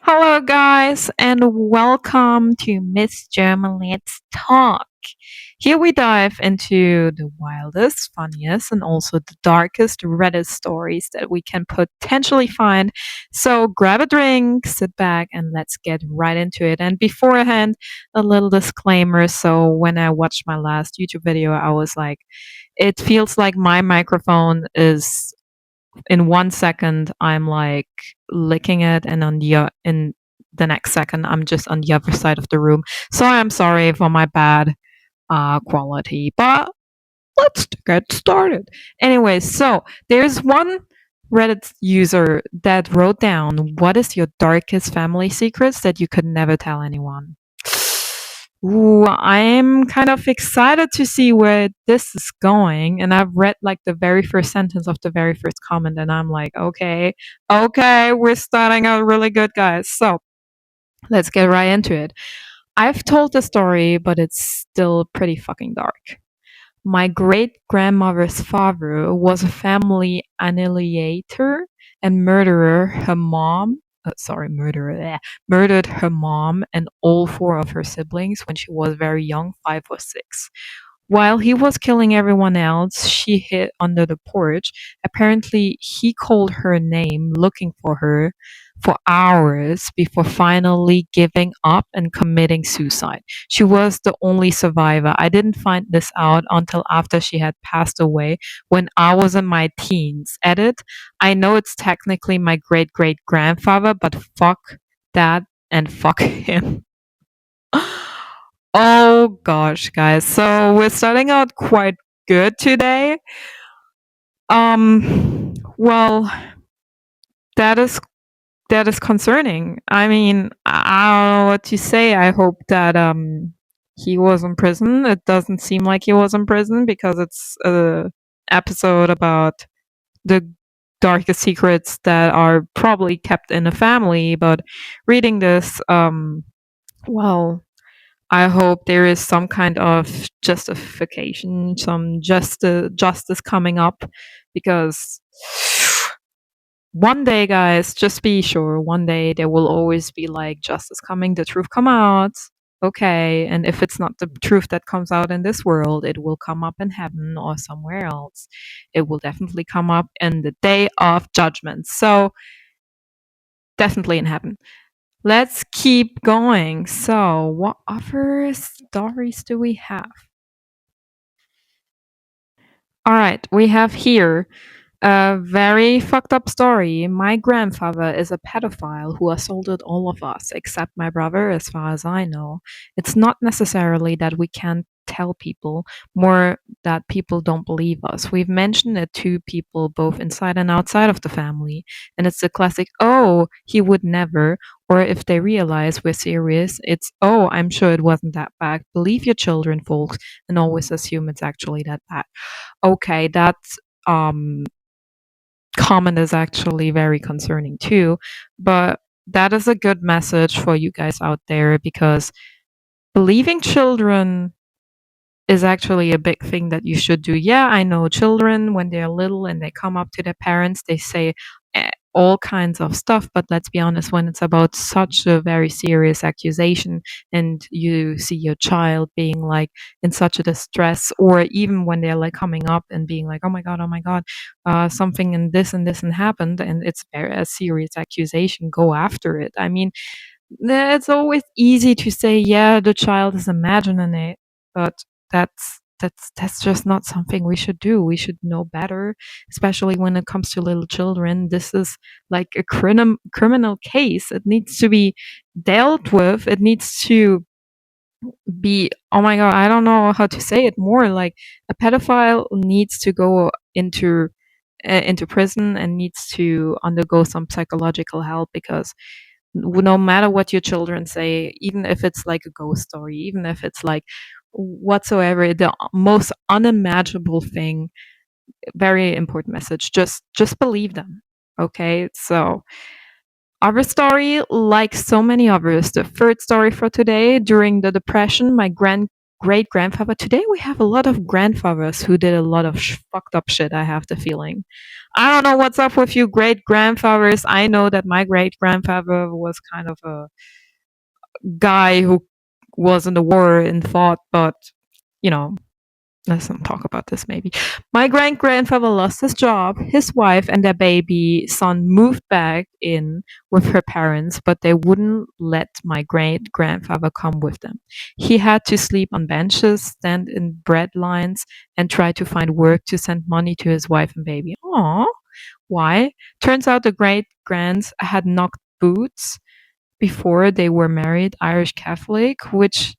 Hello, guys, and welcome to Miss German Let's Talk. Here we dive into the wildest, funniest, and also the darkest Reddit stories that we can potentially find. So grab a drink, sit back, and let's get right into it. And beforehand, a little disclaimer. So when I watched my last YouTube video, I was like, it feels like my microphone is in 1 second I'm like licking it, and in the next second I'm just on the other side of the room. So I'm sorry for my bad quality, but let's get started. Anyway, so there's one Reddit user that wrote down, what is your darkest family secrets that you could never tell anyone? Ooh, I'm kind of excited to see where this is going. And I've read like the very first sentence of the very first comment, and I'm like, okay, we're starting out really good, guys. So let's get right into it. I've told the story, but it's still pretty fucking dark. My great grandmother's father was a family annihilator and murderer. Murdered her mom and all four of her siblings when she was very young, 5 or 6. While he was killing everyone else, she hid under the porch. Apparently, he called her name looking for her for hours before finally giving up and committing suicide. She was the only survivor. I didn't find this out until after she had passed away when I was in my teens. Edit, I know it's technically my great great grandfather, but fuck that and fuck him. Oh gosh, guys. So we're starting out quite good today. Well, that is that is concerning. I mean, I don't know what to say. I hope that he was in prison. It doesn't seem like he was in prison because it's a episode about the darkest secrets that are probably kept in a family. But reading this, well, I hope there is some kind of justification, some justice coming up, because one day, guys, just be sure, one day there will always be like justice coming, the truth come out. Okay, and if it's not the truth that comes out in this world, it will come up in heaven or somewhere else. It will definitely come up in the day of judgment. So, definitely in heaven. Let's keep going. So, what other stories do we have? All right, we have here a very fucked up story. My grandfather is a pedophile who assaulted all of us except my brother, as far as I know. It's not necessarily that we can't tell people, more that people don't believe us. We've mentioned it to people both inside and outside of the family, and it's the classic, oh, he would never. Or if they realize we're serious, it's, oh, I'm sure it wasn't that bad. Believe your children, folks, and always assume it's actually that bad. Okay, that's comment is actually very concerning too. But that is a good message for you guys out there, because believing children is actually a big thing that you should do. Yeah, I know children, when they're little and they come up to their parents, they say all kinds of stuff. But let's be honest, when it's about such a very serious accusation and you see your child being like in such a distress, or even when they're like coming up and being like, oh my God, something and this and happened, and it's a serious accusation, go after it. I mean, it's always easy to say, yeah, the child is imagining it, but that's just not something we should do. We should know better, especially when it comes to little children. This is like a criminal case. It needs to be dealt with. It needs to be, oh my God, I don't know how to say it more. Like, a pedophile needs to go into prison and needs to undergo some psychological help, because no matter what your children say, even if it's like a ghost story, even if it's like whatsoever, the most unimaginable thing, very important message, just believe them. Okay, so our story, like so many others, the third story for today. During the depression, my great grandfather. Today we have a lot of grandfathers who did a lot of fucked up shit, I have the feeling. I don't know what's up with you great grandfathers. I know that my great grandfather was kind of a guy who was in the war and fought, but you know, let's not talk about this maybe. My great grandfather lost his job. His wife and their baby son moved back in with her parents, but they wouldn't let my great grandfather come with them. He had to sleep on benches, stand in bread lines, and try to find work to send money to his wife and baby. Aww. Why? Turns out the great grands had knocked boots before they were married, Irish Catholic, which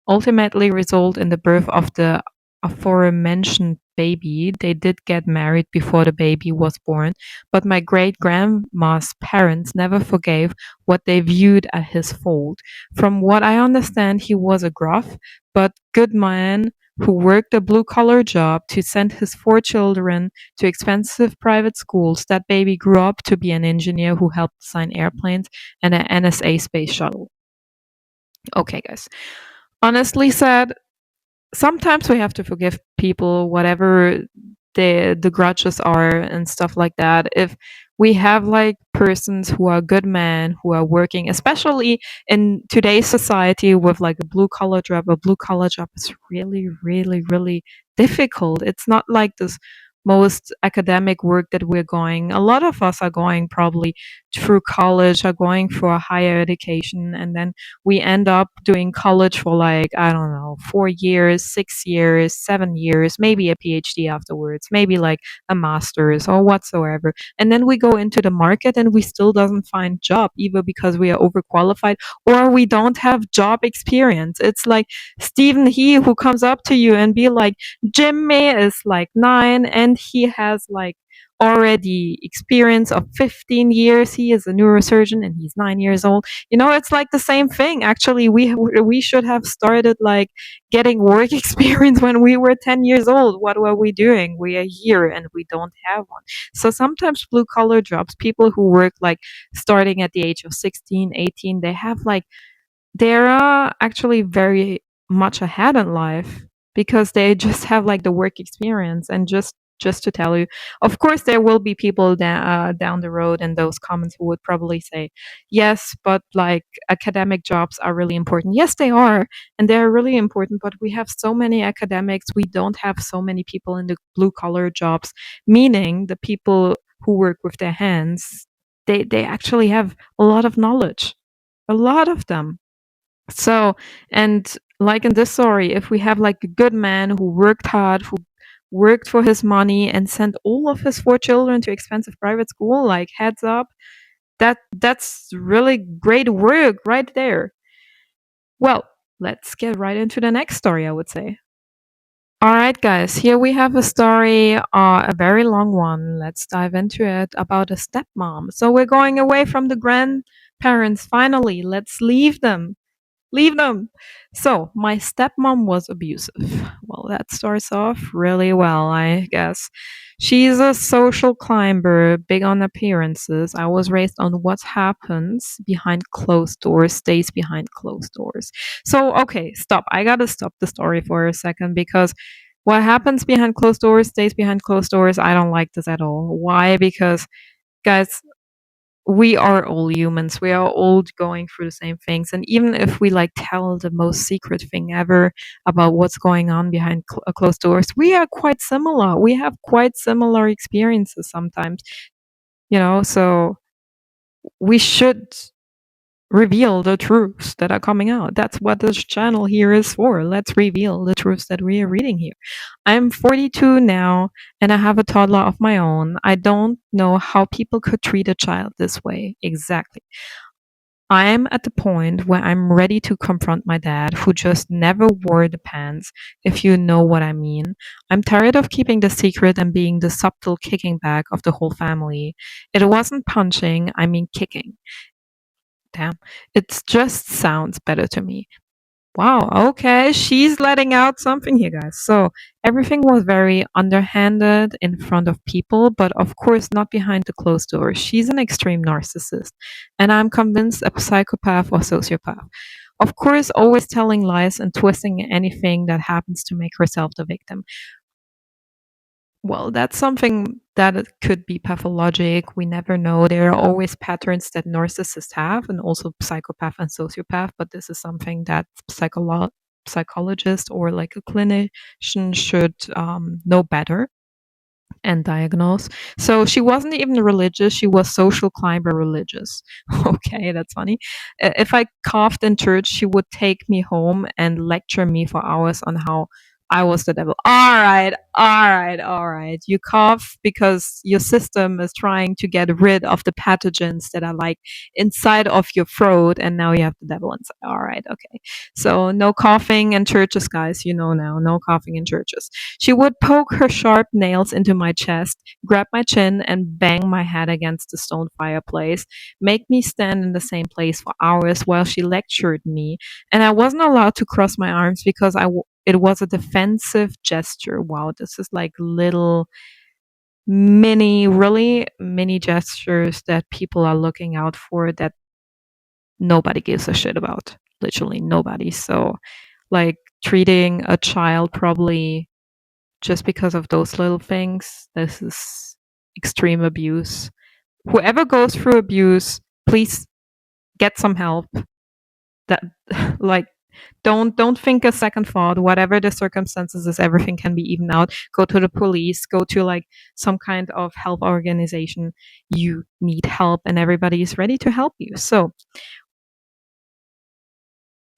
ultimately resulted in the birth of the aforementioned baby. They did get married before the baby was born, but my great grandma's parents never forgave what they viewed as his fault. From what I understand, he was a gruff but good man who worked a blue collar job to send his 4 children to expensive private schools. That baby grew up to be an engineer who helped design airplanes and an NSA space shuttle. Okay, guys. Honestly said, sometimes we have to forgive people, whatever the grudges are and stuff like that. If we have like persons who are good men who are working, especially in today's society with like a blue collar job is really, really, really difficult. It's not like this most academic work that we're going. A lot of us are going probably through college, are going for a higher education, and then we end up doing college for like, I don't know, 4 years, 6 years, 7 years, maybe a PhD afterwards, maybe like a master's or whatsoever. And then we go into the market and we still doesn't find job, either because we are overqualified or we don't have job experience. It's like Stephen He who comes up to you and be like, Jimmy is like 9 and he has like already experience of 15 years. He is a neurosurgeon and he's 9 years old. It's like the same thing. Actually, we should have started like getting work experience when we were 10 years old. What were we doing? We are here and we don't have one. So sometimes blue collar jobs, people who work like starting at the age of 16, 18, they're actually very much ahead in life because they just have like the work experience. And just to tell you, of course there will be people down the road in those comments who would probably say, yes, but like academic jobs are really important. Yes, they are, and they're really important, but we have so many academics, we don't have so many people in the blue collar jobs, meaning the people who work with their hands, they actually have a lot of knowledge, a lot of them. So, and like in this story, if we have like a good man who worked hard, who worked for his money and sent all of his 4 children to expensive private school, like heads up, that's really great work right there. Well, let's get right into the next story, I would say. All right, guys, here we have a story, a very long one. Let's dive into it about a stepmom. So we're going away from the grandparents finally. Let's leave them. Leave them. So, my stepmom was abusive. Well, that starts off really well, I guess. She's a social climber, big on appearances. I was raised on what happens behind closed doors stays behind closed doors. So, okay, stop. I gotta stop the story for a second because what happens behind closed doors stays behind closed doors. I don't like this at all. Why? Because, guys, we are all humans. We are all going through the same things. And even if we like tell the most secret thing ever about what's going on behind closed doors, we are quite similar. We have quite similar experiences sometimes, so we should reveal the truths that are coming out. That's what this channel here is for. Let's reveal the truths that we are reading here. I'm 42 now and I have a toddler of my own. I don't know how people could treat a child this way. Exactly. I'm at the point where I'm ready to confront my dad, who just never wore the pants, if you know what I mean. I'm tired of keeping the secret and being the subtle kicking back of the whole family. It wasn't punching, I mean kicking. Damn. It just sounds better to me. Wow, okay, she's letting out something here, guys. So everything was very underhanded in front of people, but of course not behind the closed door. She's an extreme narcissist, and I'm convinced a psychopath or sociopath. Of course, always telling lies and twisting anything that happens to make herself the victim. Well, that's something that it could be pathologic. We never know. There are always patterns that narcissists have, and also psychopath and sociopath. But this is something that psychologist or like a clinician should know better and diagnose. So she wasn't even religious. She was social climber religious. Okay, that's funny. If I coughed in church, she would take me home and lecture me for hours on how I was the devil. All right, all right, all right. You cough because your system is trying to get rid of the pathogens that are like inside of your throat, and now you have the devil inside. All right, okay. So no coughing in churches, guys. You know now, no coughing in churches. She would poke her sharp nails into my chest, grab my chin, and bang my head against the stone fireplace, make me stand in the same place for hours while she lectured me. And I wasn't allowed to cross my arms because it was a defensive gesture. Wow, this is like little mini, really mini gestures that people are looking out for that nobody gives a shit about. Literally nobody. So, like, treating a child probably just because of those little things. This is extreme abuse. Whoever goes through abuse, please get some help. That like don't think a second thought. Whatever the circumstances is, everything can be evened out. Go to the police, go to like some kind of help organization. You need help and everybody is ready to help you. So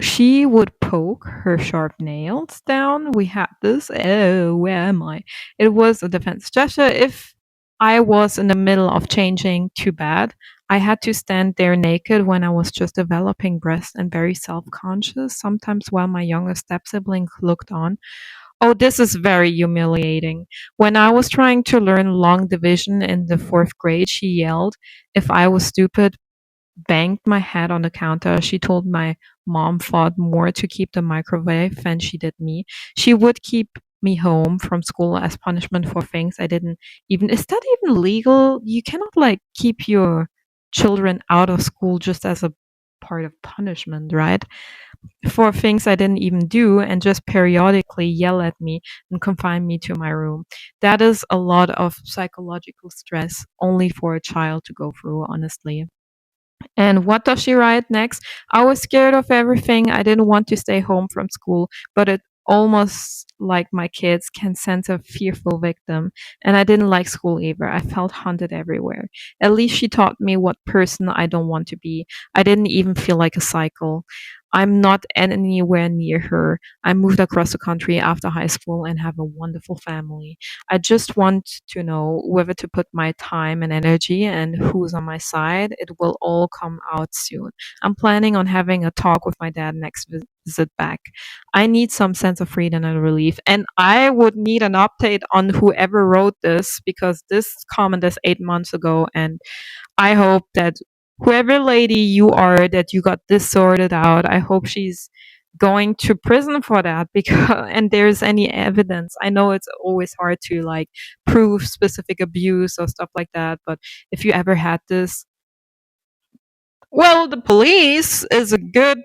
she would poke her sharp nails down. We had this. Oh, where am I? It was a defense gesture. If I was in the middle of changing too bad, I had to stand there naked when I was just developing breast and very self conscious, sometimes while my younger step sibling looked on. Oh, this is very humiliating. When I was trying to learn long division in the fourth grade, she yelled if I was stupid, banged my head on the counter. She told my mom fought more to keep the microwave than she did me. She would keep me home from school as punishment for things I didn't even. Is that even legal? You cannot like keep your children out of school just as a part of punishment, right? For things I didn't even do and just periodically yell at me and confine me to my room. That is a lot of psychological stress only for a child to go through, honestly. And what does she write next? I was scared of everything. I didn't want to stay home from school, but it almost like my kids can sense a fearful victim. And I didn't like school either. I felt haunted everywhere. At least she taught me what person I don't want to be. I didn't even feel like a cycle. I'm not anywhere near her. I moved across the country after high school and have a wonderful family. I just want to know whether to put my time and energy and who's on my side. It will all come out soon. I'm planning on having a talk with my dad next visit back. I need some sense of freedom and relief. And I would need an update on whoever wrote this because this comment is 8 months ago. And I hope that whoever lady you are, that you got this sorted out, I hope she's going to prison for that because and there's any evidence. I know it's always hard to like prove specific abuse or stuff like that, but if you ever had this, well, the police is a good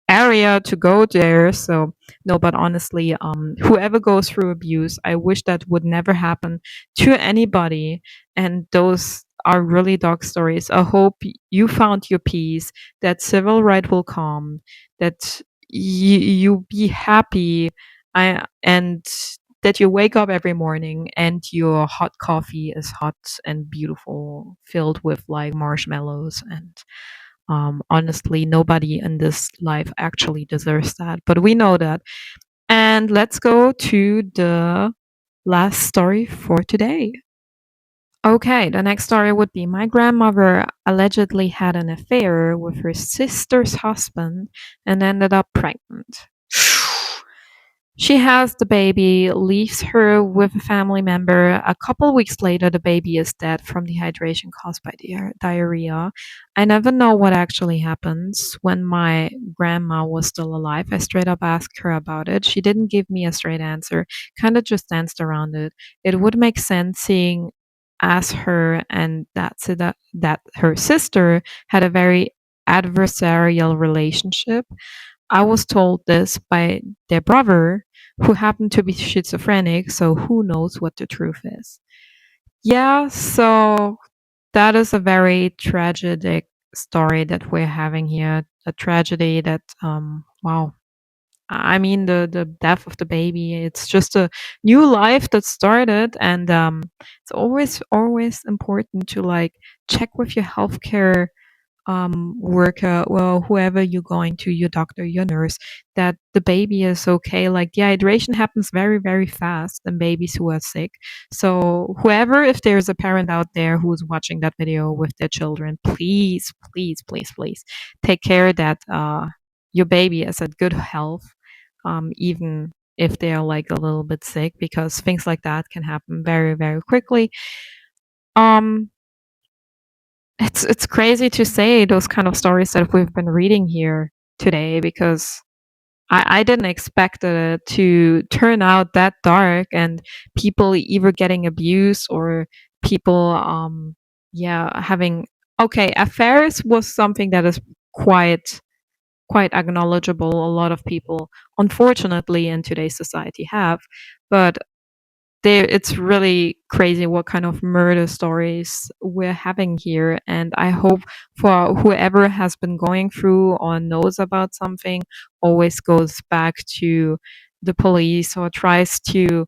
area to go there. So no, but honestly, whoever goes through abuse, I wish that would never happen to anybody. And those are really dark stories. I hope you found your peace, that civil right will come, that you be happy, and that you wake up every morning and your hot coffee is hot and beautiful, filled with like marshmallows. And honestly, nobody in this life actually deserves that, but we know that. And let's go to the last story for today. Okay, the next story would be my grandmother allegedly had an affair with her sister's husband and ended up pregnant. She has the baby, leaves her with a family member. A couple weeks later, the baby is dead from dehydration caused by diarrhea. I never know what actually happens. When my grandma was still alive, I straight up asked her about it. She didn't give me a straight answer, kind of just danced around it. It would make sense seeing as her and that her sister had a very adversarial relationship. I was told this by their brother, who happened to be schizophrenic, so who knows what the truth is. Yeah, so that is a very tragic story that we're having here. A tragedy that, wow. I mean, the death of the baby. It's just a new life that started, and it's always important to like check with your healthcare worker, well, whoever you're going to, your doctor, your nurse, that the baby is okay. Like dehydration happens very fast in babies who are sick. So whoever, if there's a parent out there who's watching that video with their children, please take care that your baby is at good health, even if they are like a little bit sick, because things like that can happen very quickly. Um, it's crazy to say those kind of stories that we've been reading here today, because I didn't expect it to turn out that dark, and people either getting abused or people having, okay, affairs was something that is quite acknowledgeable. A lot of people unfortunately in today's society have, but it's really crazy what kind of murder stories we're having here. And I hope for whoever has been going through or knows about something, always goes back to the police or tries to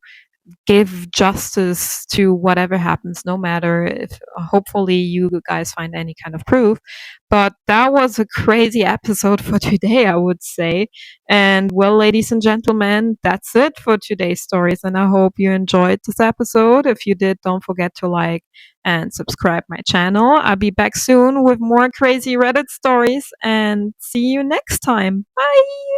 give justice to whatever happens, no matter if hopefully you guys find any kind of proof. But that was a crazy episode for today, I would say. And well, ladies and gentlemen, that's it for today's stories. And I hope you enjoyed this episode. If you did, don't forget to like and subscribe my channel. I'll be back soon with more crazy Reddit stories, and see you next time. Bye.